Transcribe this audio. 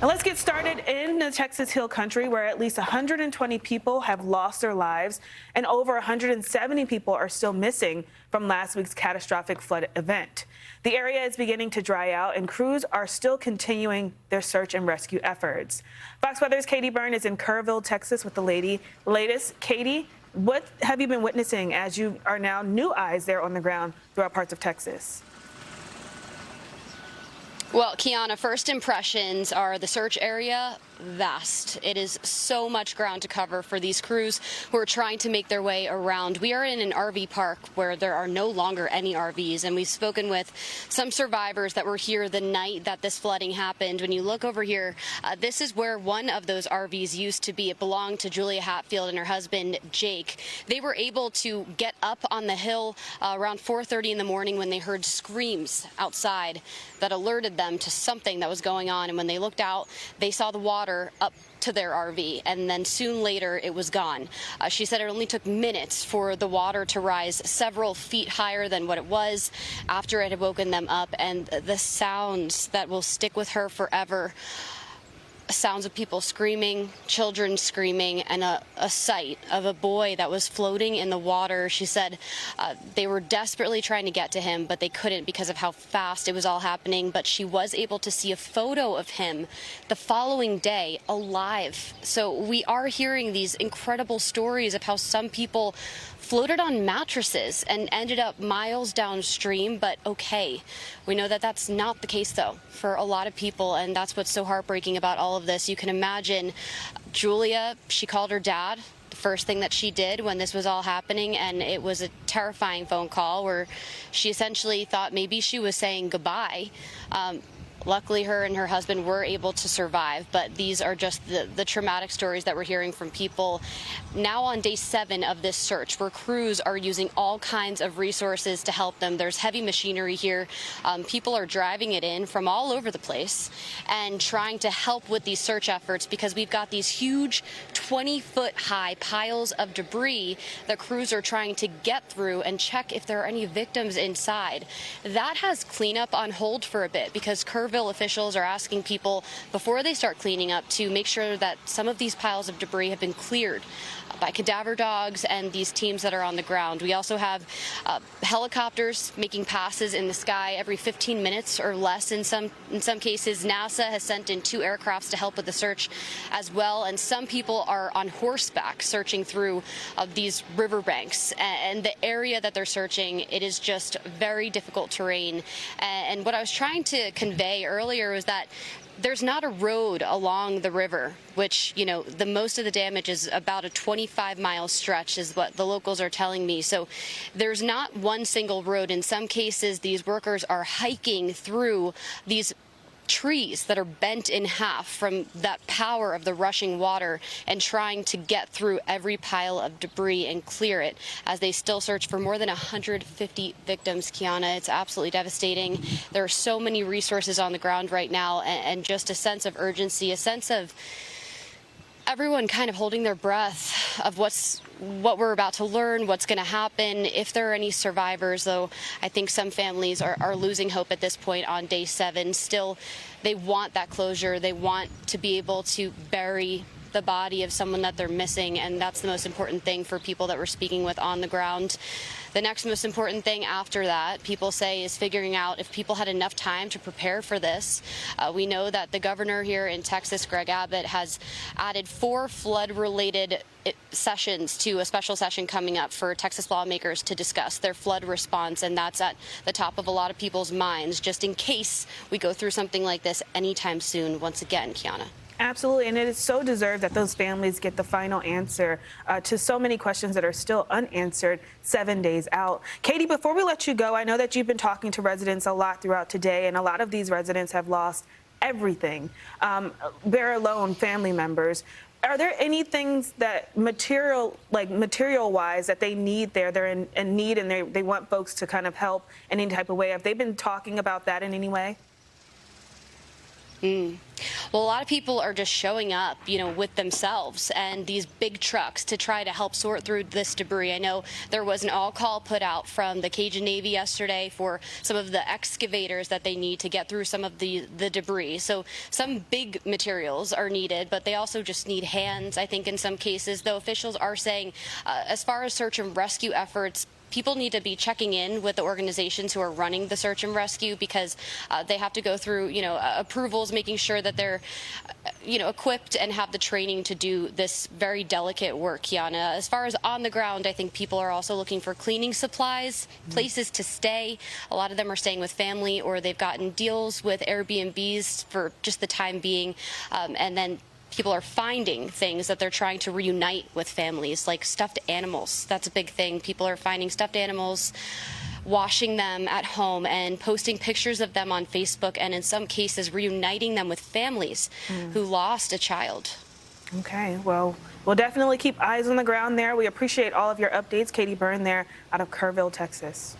Now let's get started in the Texas Hill Country, where at least 120 people have lost their lives and over 170 people are still missing from last week's catastrophic flood event. The area is beginning to dry out and crews are still continuing their search and rescue efforts. Fox Weather's Katie Byrne is in Kerrville, Texas with the latest. Katie, what have you been witnessing as you are now new eyes there on the ground throughout parts of Texas? Well, Kiana, first impressions are the search area vast. It is so much ground to cover for these crews who are trying to make their way around. We are in an RV park where there are no longer any RVs, and we've spoken with some survivors that were here the night that this flooding happened. When you look over here, this is where one of those RVs used to be. It belonged to Julia Hatfield and her husband, Jake. They were able to get up on the hill around 4:30 in the morning when they heard screams outside that alerted them to something that was going on. And when they looked out, they saw the water up to their RV, and then soon later it was gone. She said it only took minutes for the water to rise several feet higher than what it was after it had woken them up, and the sounds that will stick with her forever. Sounds of people screaming, children screaming, and a sight of a boy that was floating in the water. She said they were desperately trying to get to him, but they couldn't because of how fast it was all happening. But she was able to see a photo of him the following day alive. So we are hearing these incredible stories of how some people floated on mattresses and ended up miles downstream, but okay. We know that that's not the case, though, for a lot of people, and that's what's so heartbreaking about all of this. You can imagine Julia, she called her dad the first thing that she did when this was all happening, and it was a terrifying phone call where she essentially thought maybe she was saying goodbye. Luckily, her and her husband were able to survive, but these are just the traumatic stories that we're hearing from people. Now on day 7 of this search, where crews are using all kinds of resources to help them. There's heavy machinery here. People are driving it in from all over the place and trying to help with these search efforts because we've got these huge 20-foot high piles of debris that crews are trying to get through and check if there are any victims inside. That has cleanup on hold for a bit because Kerrville officials are asking people before they start cleaning up to make sure that some of these piles of debris have been cleared by cadaver dogs and these teams that are on the ground. We also have helicopters making passes in the sky every 15 minutes or less in some cases. NASA has sent in 2 aircrafts to help with the search as well, and some people are on horseback searching through these riverbanks. And the area that they're searching, it is just very difficult terrain. And what I was trying to convey earlier was that there's not a road along the river, which, you know, the most of the damage is about a 25-mile stretch is what the locals are telling me. So there's not one single road. In some cases, these workers are hiking through these trees that are bent in half from that power of the rushing water and trying to get through every pile of debris and clear it as they still search for more than 150 victims, Kiana. It's absolutely devastating. There are so many resources on the ground right now and just a sense of urgency, a sense of everyone kind of holding their breath of what we're about to learn, what's going to happen, if there are any survivors, though I think some families are losing hope at this point on day 7. Still, they want that closure. They want to be able to bury the body of someone that they're missing, and that's the most important thing for people that we're speaking with on the ground. The next most important thing after that, people say, is figuring out if people had enough time to prepare for this. We know that the governor here in Texas, Greg Abbott, has added 4 flood-related sessions to a special session coming up for Texas lawmakers to discuss their flood response, and that's at the top of a lot of people's minds, just in case we go through something like this anytime soon once again, Kiana. Absolutely, and it is so deserved that those families get the final answer to so many questions that are still unanswered 7 days out. Katie, before we let you go, I know that you've been talking to residents a lot throughout today, and a lot of these residents have lost everything. They're alone, family members. Are there any things that material-wise that they need there? They're in need, and they want folks to kind of help in any type of way. Have they been talking about that in any way? Well, a lot of people are just showing up, with themselves and these big trucks to try to help sort through this debris. I know there was an all-call put out from the Cajun Navy yesterday for some of the excavators that they need to get through some of the debris. So some big materials are needed, but they also just need hands, I think, in some cases, though officials are saying as far as search and rescue efforts, people need to be checking in with the organizations who are running the search and rescue because they have to go through, approvals, making sure that they're, equipped and have the training to do this very delicate work, Kiana. As far as on the ground, I think people are also looking for cleaning supplies, places to stay. A lot of them are staying with family or they've gotten deals with Airbnbs for just the time being, and then people are finding things that they're trying to reunite with families, like stuffed animals. That's a big thing. People are finding stuffed animals, washing them at home and posting pictures of them on Facebook, and in some cases reuniting them with families who lost a child. Okay, well, we'll definitely keep eyes on the ground there. We appreciate all of your updates. Katie Byrne there out of Kerrville, Texas.